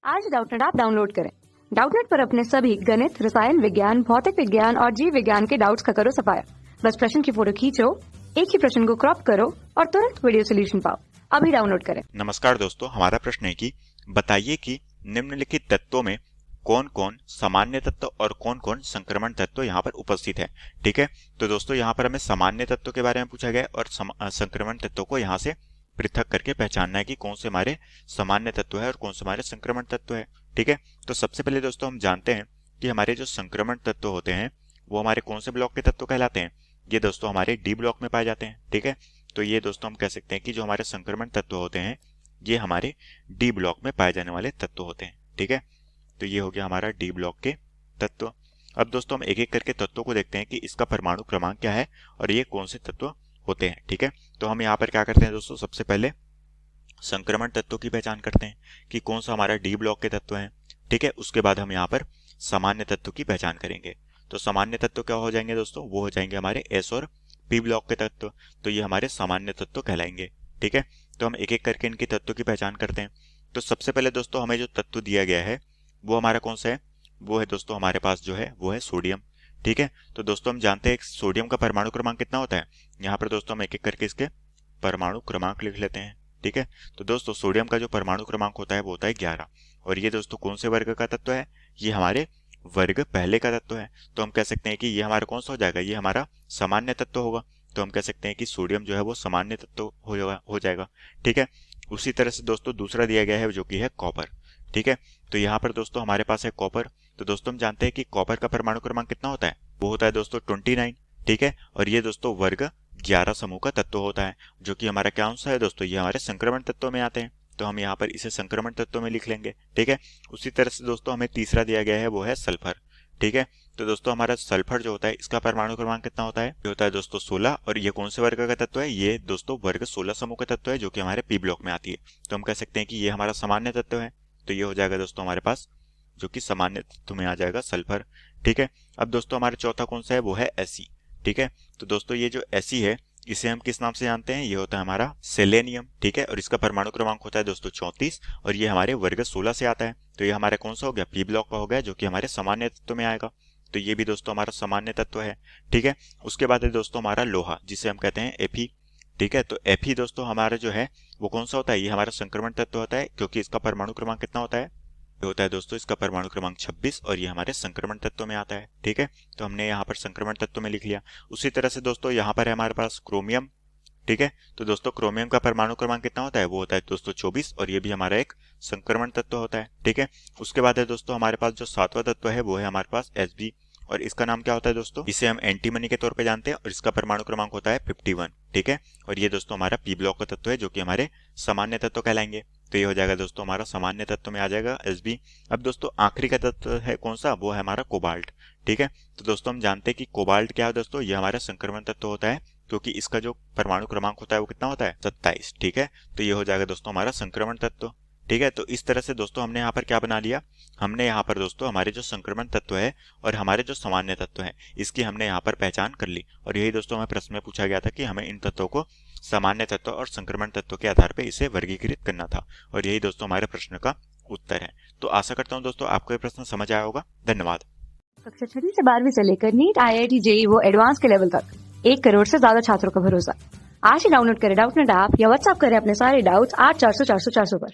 आज Doubtnut app download करें। Doubtnut पर अपने सभी गणित, रसायन विज्ञान, भौतिक विज्ञान और जीव विज्ञान के डाउट्स का करो सफाया। बस प्रश्न की फोटो खींचो, एक ही प्रश्न को क्रॉप करो और तुरंत वीडियो सोल्यूशन पाओ। अभी डाउनलोड करें। नमस्कार दोस्तों, हमारा प्रश्न है कि बताइए कि निम्नलिखित तत्वों में कौन कौन सामान्य तत्व और कौन कौन संक्रमण तत्व यहाँ पर उपस्थित है। ठीक है, तो दोस्तों यहाँ पर हमें सामान्य तत्व के बारे में पूछा गया और संक्रमण तत्वों को यहाँ से पृथक करके पहचानना है कि कौन से हमारे सामान्य तत्व है और कौन से हमारे संक्रमण तत्व है। ठीक है, तो सबसे पहले दोस्तों हम जानते हैं कि हमारे जो संक्रमण तत्व होते हैं वो हमारे कौन से ब्लॉक के तत्व कहलाते हैं। ये दोस्तों हमारे डी ब्लॉक में पाए जाते हैं। ठीक है, तो ये दोस्तों हम कह सकते हैं कि जो हमारे संक्रमण तत्व होते हैं ये हमारे डी ब्लॉक में पाए जाने वाले तत्व होते हैं। ठीक है, तो ये हो गया हमारा डी ब्लॉक के तत्व। अब दोस्तों हम एक एक करके तत्वों को देखते हैं कि इसका परमाणु क्रमांक क्या है और ये कौन से तत्व होते हैं। ठीक है, तो हम यहाँ पर क्या करते हैं दोस्तों, सबसे पहले संक्रमण तत्वों की पहचान करते हैं कि कौन सा हमारा डी ब्लॉक के तत्व है। ठीक है, उसके बाद हम यहाँ पर सामान्य तत्व की पहचान करेंगे। तो सामान्य तत्व क्या हो जाएंगे दोस्तों, वो हो जाएंगे हमारे एस और पी ब्लॉक के तत्व। तो ये हमारे सामान्य तत्व कहलाएंगे। ठीक है, तो हम एक एक करके इनके तत्व की पहचान करते हैं। तो सबसे पहले दोस्तों हमें जो तत्व दिया गया है वो हमारा कौन सा है, वो है दोस्तों हमारे पास जो है वो है सोडियम। ठीक है, तो दोस्तों हम जानते हैं सोडियम का परमाणु क्रमांक कितना होता है। यहाँ पर दोस्तों हम एक एक करके इसके परमाणु क्रमांक लिख लेते हैं। ठीक है, तो दोस्तों सोडियम का जो परमाणु क्रमांक होता है वो होता है 11 और ये दोस्तों कौन से वर्ग का तत्व है, ये हमारे वर्ग पहले का तत्व है। तो हम कह सकते हैं कि ये हमारा कौन सा हो जाएगा, ये हमारा सामान्य तत्व होगा। तो हम कह सकते हैं कि सोडियम जो है वो सामान्य तत्व हो जाएगा। ठीक है, उसी तरह से दोस्तों दूसरा दिया गया है जो कि है कॉपर। ठीक है, तो यहाँ पर दोस्तों हमारे पास है कॉपर। तो दोस्तों हम जानते हैं कि कॉपर का परमाणु क्रमांक कितना होता है, वो होता है दोस्तों 29। ठीक है, और ये दोस्तों वर्ग 11 समूह का तत्व होता है जो कि हमारा क्या अंश है दोस्तों, ये हमारे संक्रमण तत्व में आते हैं। तो हम यहाँ पर इसे संक्रमण तत्व में लिख लेंगे। ठीक है, उसी तरह से दोस्तों हमें तीसरा दिया गया है वो है सल्फर। ठीक है, तो दोस्तों हमारा सल्फर जो होता है इसका परमाणु क्रमांक कितना होता है, ये होता है दोस्तों 16 और ये कौन से वर्ग का तत्व है, ये दोस्तों वर्ग 16 समूह का तत्व है जो कि हमारे पी ब्लॉक में आती है। तो हम कह सकते हैं कि ये हमारा सामान्य तत्व है। तो ये हो जाएगा दोस्तों हमारे पास जो कि सामान्य तत्व में आ जाएगा सल्फर। ठीक है, अब दोस्तों हमारा चौथा कौन सा है, वो है Fe। ठीक है, तो दोस्तों ये जो Fe है इसे हम किस नाम से जानते हैं, ये होता है हमारा सेलेनियम। ठीक है, और इसका परमाणु क्रमांक होता है दोस्तों 34 और ये हमारे वर्ग 16 से आता है। तो ये हमारे कौन सा हो गया, पी ब्लॉक का हो गया जो कि हमारे सामान्य तत्व में आएगा। तो ये भी दोस्तों हमारा सामान्य तत्व है। ठीक है, उसके बाद है दोस्तों हमारा लोहा जिसे हम कहते हैं Fe। ठीक है, तो Fe दोस्तों हमारा जो है वो कौन सा होता है, ये हमारा संक्रमण तत्व होता है क्योंकि इसका परमाणु क्रमांक कितना होता है, ये होता है दोस्तों इसका परमाणु क्रमांक 26 और ये हमारे संक्रमण तत्व में आता है। ठीक है, तो हमने यहाँ पर संक्रमण तत्व में लिख लिया। उसी तरह से दोस्तों यहाँ पर है हमारे पास क्रोमियम। ठीक है, तो दोस्तों क्रोमियम का परमाणु क्रमांक कितना होता है, वो होता है दोस्तों 24 और ये भी हमारा एक संक्रमण तत्व होता है। ठीक है, उसके बाद है दोस्तों हमारे पास जो सातवां तत्व है वो है हमारे पास Sb और इसका नाम क्या होता है दोस्तों, इसे हम एंटीमनी के तौर पे जानते हैं और इसका परमाणु क्रमांक होता है 51। ठीक है, और ये दोस्तों हमारा पी ब्लॉक का तत्व है जो कि हमारे सामान्य तत्व कहलाएंगे। तो ये हो जाएगा दोस्तों हमारा सामान्य तत्व में आ जाएगा Sb। अब दोस्तों आखिरी का तत्व है कौन सा, वो है हमारा कोबाल्ट। ठीक है, तो दोस्तों हम जानते हैं कि कोबाल्ट क्या है दोस्तों, ये हमारा संक्रमण तत्व होता है क्योंकि इसका जो परमाणु क्रमांक होता है वो कितना होता है 27। ठीक है, तो ये हो जाएगा दोस्तों हमारा संक्रमण तत्व। ठीक है, तो इस तरह से दोस्तों हमने यहाँ पर क्या बना लिया, हमने यहाँ पर दोस्तों हमारे जो संक्रमण तत्व है और हमारे जो सामान्य तत्व है इसकी हमने यहाँ पर पहचान कर ली। और यही दोस्तों हमें प्रश्न में पूछा गया था कि हमें इन तत्वों को सामान्य तत्व और संक्रमण तत्व के आधार पर इसे वर्गीकृत करना था और यही दोस्तों हमारे प्रश्न का उत्तर है। तो आशा करता हूँ दोस्तों आपको ये प्रश्न समझ आया होगा। धन्यवाद। कक्षा 6 से 12वीं से लेकर नीट, IIT, JEE वो एडवांस के लेवल तक 1 करोड़ से ज्यादा छात्रों का भरोसा। आज ही डाउनलोड करें डाउटनेट ऐप या व्हाट्सएप करें अपने सारे डाउट्स 8400 400 400 पर।